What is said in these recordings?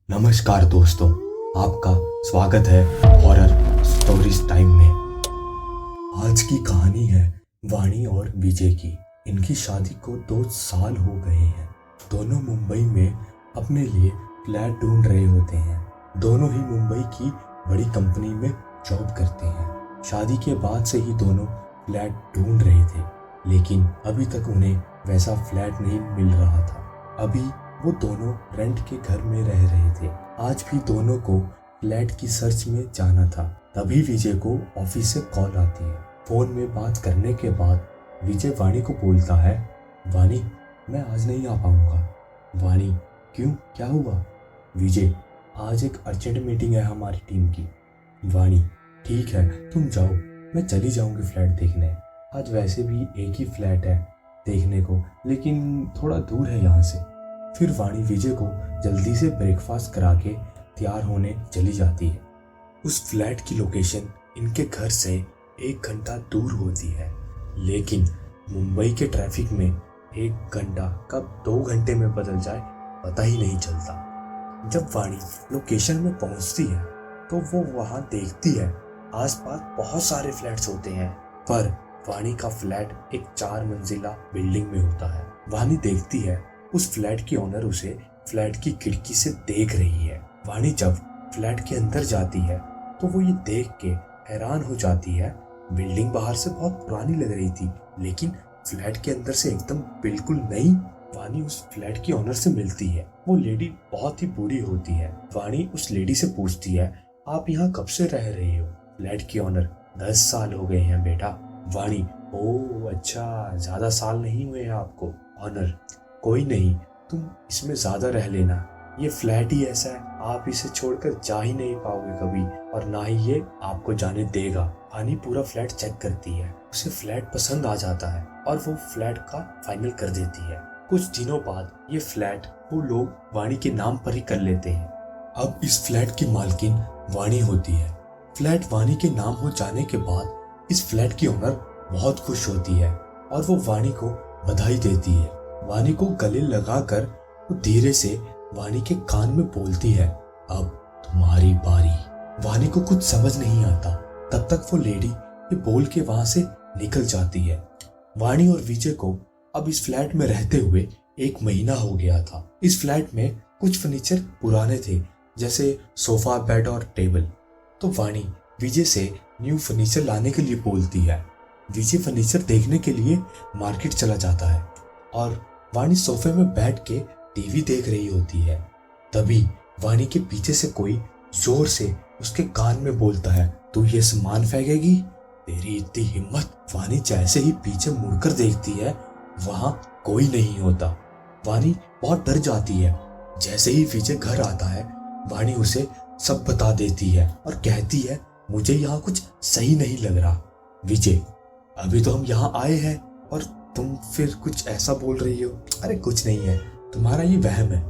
नमस्कार दोस्तों, आपका स्वागत है हॉरर स्टोरीज टाइम में। आज की कहानी है वाणी और विजय की। इनकी शादी को 2 साल हो गए हैं। दोनों मुंबई में अपने लिए फ्लैट ढूंढ रहे होते हैं। दोनों ही मुंबई की बड़ी कंपनी में जॉब करते हैं। शादी के बाद से ही दोनों फ्लैट ढूंढ रहे थे, लेकिन अभी तक उन्हें वैसा फ्लैट नहीं मिल रहा था। अभी वो दोनों रेंट के घर में रह रहे थे। आज भी दोनों को फ्लैट की सर्च में जाना था। तभी विजय को ऑफिस से कॉल आती है। फोन में बात करने के बाद विजय वाणी को बोलता है, वाणी, मैं आज नहीं आ पाऊंगा। वाणी, क्यों, क्या हुआ? विजय, आज एक अर्जेंट मीटिंग है हमारी टीम की। वाणी, ठीक है, तुम जाओ, मैं चली जाऊंगी फ्लैट देखने। आज वैसे भी एक ही फ्लैट है देखने को, लेकिन थोड़ा दूर है यहाँ से। फिर वाणी विजय को जल्दी से ब्रेकफास्ट करा के तैयार होने चली जाती है। उस फ्लैट की लोकेशन इनके घर से 1 घंटा दूर होती है, लेकिन मुंबई के ट्रैफिक में 1 घंटा कब 2 घंटे में बदल जाए पता ही नहीं चलता। जब वाणी लोकेशन में पहुंचती है तो वो वहां देखती है आसपास बहुत सारे फ्लैट्स होते हैं, पर वाणी का फ्लैट एक 4 मंजिला बिल्डिंग में होता है। वाणी देखती है उस फ्लैट की ओनर उसे फ्लैट की खिड़की से देख रही है। वाणी जब फ्लैट के अंदर जाती है तो वो ये देख के हैरान हो जाती है। बिल्डिंग बाहर से बहुत पुरानी लग रही थी, लेकिन फ्लैट के अंदर से एकदम बिल्कुल नई। वाणी उस फ्लैट की ओनर से मिलती है। वो लेडी बहुत ही बूढ़ी होती है। वाणी उस लेडी से पूछती है, आप यहाँ कब से रह रही हो? फ्लैट की ओनर, 10 साल हो गए हैं बेटा। वाणी, ओह अच्छा, ज्यादा साल नहीं हुए हैं आपको। ऑनर, कोई नहीं, तुम इसमें ज्यादा रह लेना, ये फ्लैट ही ऐसा है, आप इसे छोड़कर जा ही नहीं पाओगे कभी, और ना ही ये आपको जाने देगा। वाणी पूरा फ्लैट चेक करती है, उसे फ्लैट पसंद आ जाता है और वो फ्लैट का फाइनल कर देती है। कुछ दिनों बाद ये फ्लैट वो लोग वाणी के नाम पर ही कर लेते हैं। अब इस फ्लैट की मालकिन वाणी होती है। फ्लैट वाणी के नाम हो जाने के बाद इस फ्लैट की ओनर बहुत खुश होती है और वो वाणी को बधाई देती है। वाणी को गले लगाकर वो धीरे से वाणी के कान में बोलती है, अब तुम्हारी बारी। वाणी को कुछ समझ नहीं आता। तब तक वो लेडी ये बोल के वहां से निकल जाती है। वाणी और विजय को अब इस फ्लैट में रहते हुए 1 महीना हो गया था। इस फ्लैट में कुछ फर्नीचर पुराने थे, जैसे सोफा, बेड और टेबल। तो वाणी विजय से न्यू फर्नीचर लाने के लिए बोलती है। विजय फर्नीचर देखने के लिए मार्केट चला जाता है और वाणी सोफे में बैठ के टीवी देख रही होती है। तभी वाणी के पीछे से कोई जोर से उसके कान में बोलता है, तू ये सामान फेंकेगी? तेरी इतनी हिम्मत? वाणी जैसे ही पीछे मुड़कर देखती है, वहां कोई नहीं होता। वाणी बहुत डर जाती है। जैसे ही विजय घर आता है, वाणी उसे सब बता देती है और कहती है, मुझे यहाँ कुछ सही नहीं लग रहा। विजय, अभी तो हम यहाँ आए हैं और तुम फिर कुछ ऐसा बोल रही हो। अरे कुछ नहीं है, तुम्हारा ये वहम है।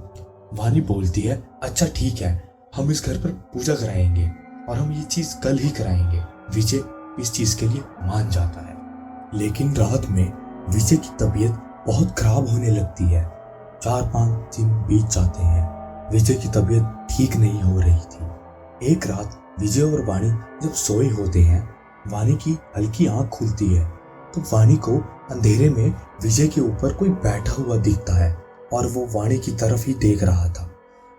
वाणी बोलती है, अच्छा ठीक है, हम इस घर पर पूजा कराएंगे और हम ये चीज कल ही कराएंगे। विजय इस चीज के लिए मान जाता है। लेकिन रात में विजय की तबीयत बहुत खराब होने लगती है। 4-5 दिन बीत जाते हैं, विजय की तबीयत ठीक नहीं हो रही थी। एक रात विजय और वाणी जब सोए होते हैं, वाणी की हल्की आंख खुलती है तो वाणी को अंधेरे में विजय के ऊपर कोई बैठा हुआ दिखता है और वो वाणी की तरफ ही देख रहा था।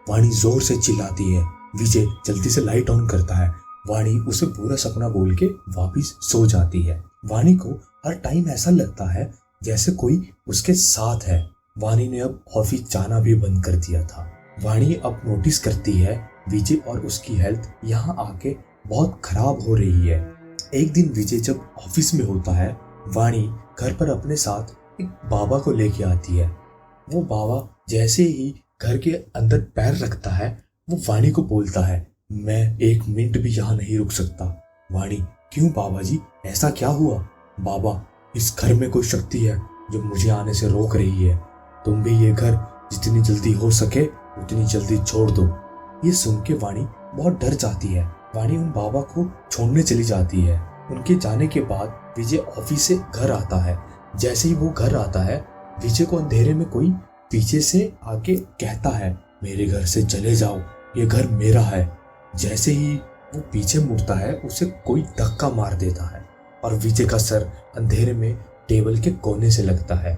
वाणी जोर से चिल्लाती है। विजय जल्दी से लाइट ऑन करता है। वाणी उसे पूरा सपना बोल के वापिस सो जाती है। वाणी को हर टाइम ऐसा लगता है जैसे कोई उसके साथ है। वाणी ने अब ऑफिस जाना भी बंद कर दिया था। वाणी अब नोटिस करती है विजय और उसकी हेल्थ यहाँ आके बहुत खराब हो रही है। एक दिन विजय जब ऑफिस में होता है, वाणी घर पर अपने साथ एक बाबा को लेके आती है। वो बाबा जैसे ही घर के अंदर पैर रखता है, वो वाणी को बोलता है, मैं 1 मिनट भी यहाँ नहीं रुक सकता। वाणी, क्यों बाबा जी, ऐसा क्या हुआ? बाबा, इस घर में कोई शक्ति है जो मुझे आने से रोक रही है। तुम भी ये घर जितनी जल्दी हो सके उतनी जल्दी छोड़ दो। ये सुन के वाणी बहुत डर जाती है। वाणी उन बाबा को छोड़ने चली जाती है। उनके जाने के बाद विजय ऑफिस से घर आता है। जैसे ही वो घर आता है, विजय को अंधेरे में कोई पीछे से आके कहता है, मेरे घर से चले जाओ, ये घर मेरा है। जैसे ही वो पीछे मुड़ता है उसे कोई धक्का मार देता है और विजय का सर अंधेरे में टेबल के कोने से लगता है।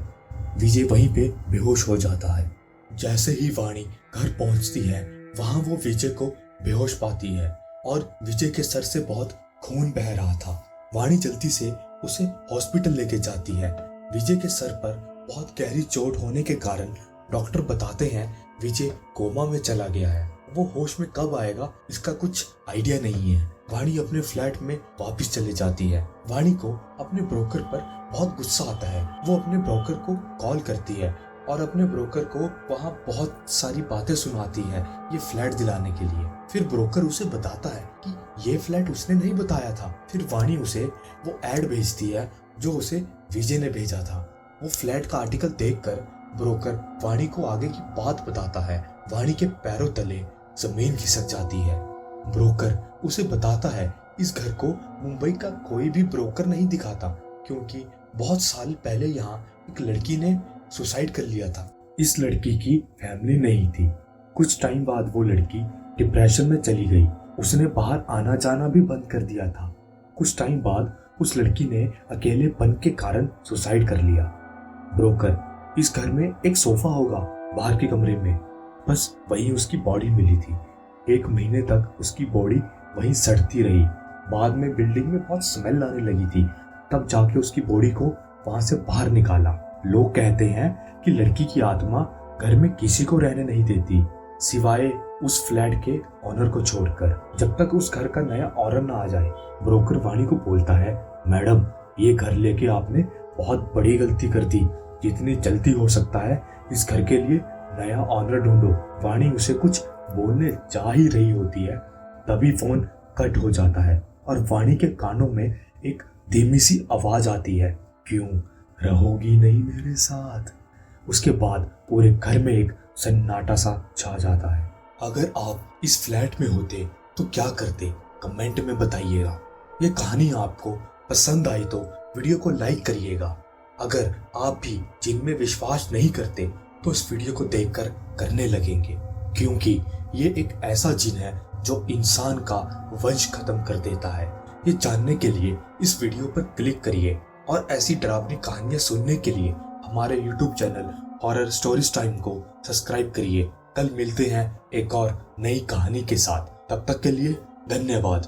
विजय वहीं पे बेहोश हो जाता है। जैसे ही वाणी घर पहुंचती है वहां वो विजय को बेहोश पाती है और विजय के सर से बहुत खून बह रहा था। वाणी जल्दी से उसे हॉस्पिटल लेके जाती है। विजय के सर पर बहुत गहरी चोट होने के कारण डॉक्टर बताते हैं विजय कोमा में चला गया है। वो होश में कब आएगा इसका कुछ आइडिया नहीं है। वाणी अपने फ्लैट में वापस चले जाती है। वाणी को अपने ब्रोकर पर बहुत गुस्सा आता है। वो अपने ब्रोकर को कॉल करती है और अपने ब्रोकर को वहाँ बहुत सारी बातें सुनाती है ये फ्लैट दिलाने के लिए। फिर ब्रोकर उसे बताता है कि ये फ्लैट उसने नहीं बताया था। फिर वाणी उसे वो ऐड भेजती है जो उसे विजय ने भेजा था। वो फ्लैट का आर्टिकल देखकर ब्रोकर वाणी को आगे की बात बताता है। वाणी के पैरों तले जमीन खिसक जाती है। ब्रोकर उसे बताता है इस घर को मुंबई का कोई भी ब्रोकर नहीं दिखाता क्योंकि बहुत साल पहले यहाँ एक लड़की ने सुसाइड कर लिया था। इस लड़की की फैमिली नहीं थी। कुछ टाइम बाद वो लड़की डिप्रेशन में चली गई। उसने बाहर आना जाना भी बंद कर दिया था। कुछ टाइम बाद उस लड़की ने अकेलेपन के कारण सुसाइड कर लिया। ब्रोकर इस घर में एक सोफा होगा बाहर के कमरे में, बस वही उसकी बॉडी मिली थी। 1 महीने तक उसकी बॉडी वहीं सड़ती रही। बाद में बिल्डिंग में बहुत स्मेल आने लगी थी, तब जाके उसकी बॉडी को वहां से बाहर निकाला। लोग कहते हैं कि लड़की की आत्मा घर में किसी को रहने नहीं देती सिवाय उस फ्लैट के ऑनर को छोड़कर, जब तक उस घर का नया ऑनर ना आ जाए। ब्रोकर वाणी को बोलता है मैडम ये घर लेके आपने बहुत बड़ी गलती कर दी। जितनी जल्दी हो सकता है इस घर के लिए नया ऑनर ढूंढो। वाणी उसे कुछ बोलने जा ही रही होती है तभी फोन कट हो जाता है और वाणी के कानों में एक धीमी सी आवाज आती है, क्यों रहोगी नहीं मेरे साथ। उसके बाद पूरे घर में एक सन्नाटा सा छा जाता है। अगर आप इस फ्लैट में होते तो क्या करते कमेंट में बताइएगा। ये कहानी आपको पसंद आई तो वीडियो को लाइक करिएगा। अगर आप भी जिन में विश्वास नहीं करते तो इस वीडियो को देखकर करने लगेंगे, क्योंकि ये एक ऐसा जिन है जो इंसान का वंश खत्म कर देता है। ये जानने के लिए इस वीडियो पर क्लिक करिए और ऐसी डरावनी कहानियां सुनने के लिए हमारे YouTube channel horror stories time को सब्सक्राइब करिए। कल मिलते हैं एक और नई कहानी के साथ। तब तक के लिए धन्यवाद।